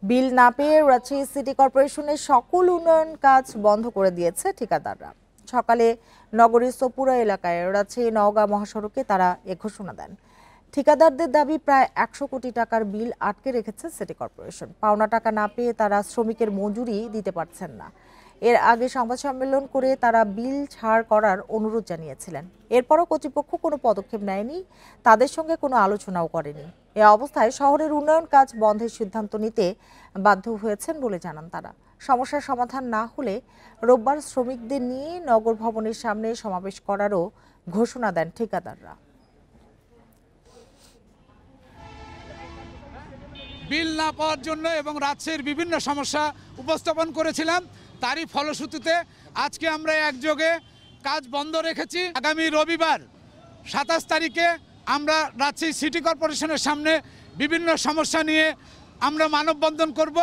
বিল না পেয়ে রাজশাহী সিটি কর্পোরেশনের সকল উন্নয়ন কাজ বন্ধ করে দিয়েছে ঠিকাদাররা। সকালে নগরীর সোপুরা এলাকায় রাজশাহী নওগাঁ মহাসড়কে তারা এ ঘোষণা দেন। ঠিকাদারদের দাবি প্রায় 100 কোটি টাকার বিল আটকে রেখেছে সিটি কর্পোরেশন। পাওনা টাকা না পেয়ে তারা শ্রমিকের মজুরি দিতে পারছেন না। এর আগে সংবাদ সম্মেলন করে তারা বিল ছাড় করার অনুরোধ জানিয়েছিলেন। এরপরও কর্তৃপক্ষ কোনো পদক্ষেপ নেয়নি, তাদের সঙ্গে কোনো আলোচনাও করেনি। এ অবস্থায় শহরের উন্নয়ন কাজ বন্ধের সিদ্ধান্ত নিতে বাধ্য হয়েছেন বলে জানান তারা। সমস্যার সমাধান না হলে রোববার শ্রমিকদের নিয়ে নগর ভবনের সামনে সমাবেশ করারও ঘোষণা দেন ঠিকাদাররা। বিল না পাওয়ার জন্য এবং রাজশাহীর বিভিন্ন সমস্যা উপস্থাপন করেছিলাম, তারই ফলশ্রুতিতে আজকে আমরা একযোগে কাজ বন্ধ রেখেছি। আগামী রবিবার 27 তারিখে আমরা রাজশাহী সিটি কর্পোরেশনের সামনে বিভিন্ন সমস্যা নিয়ে আমরা মানববন্ধন করব।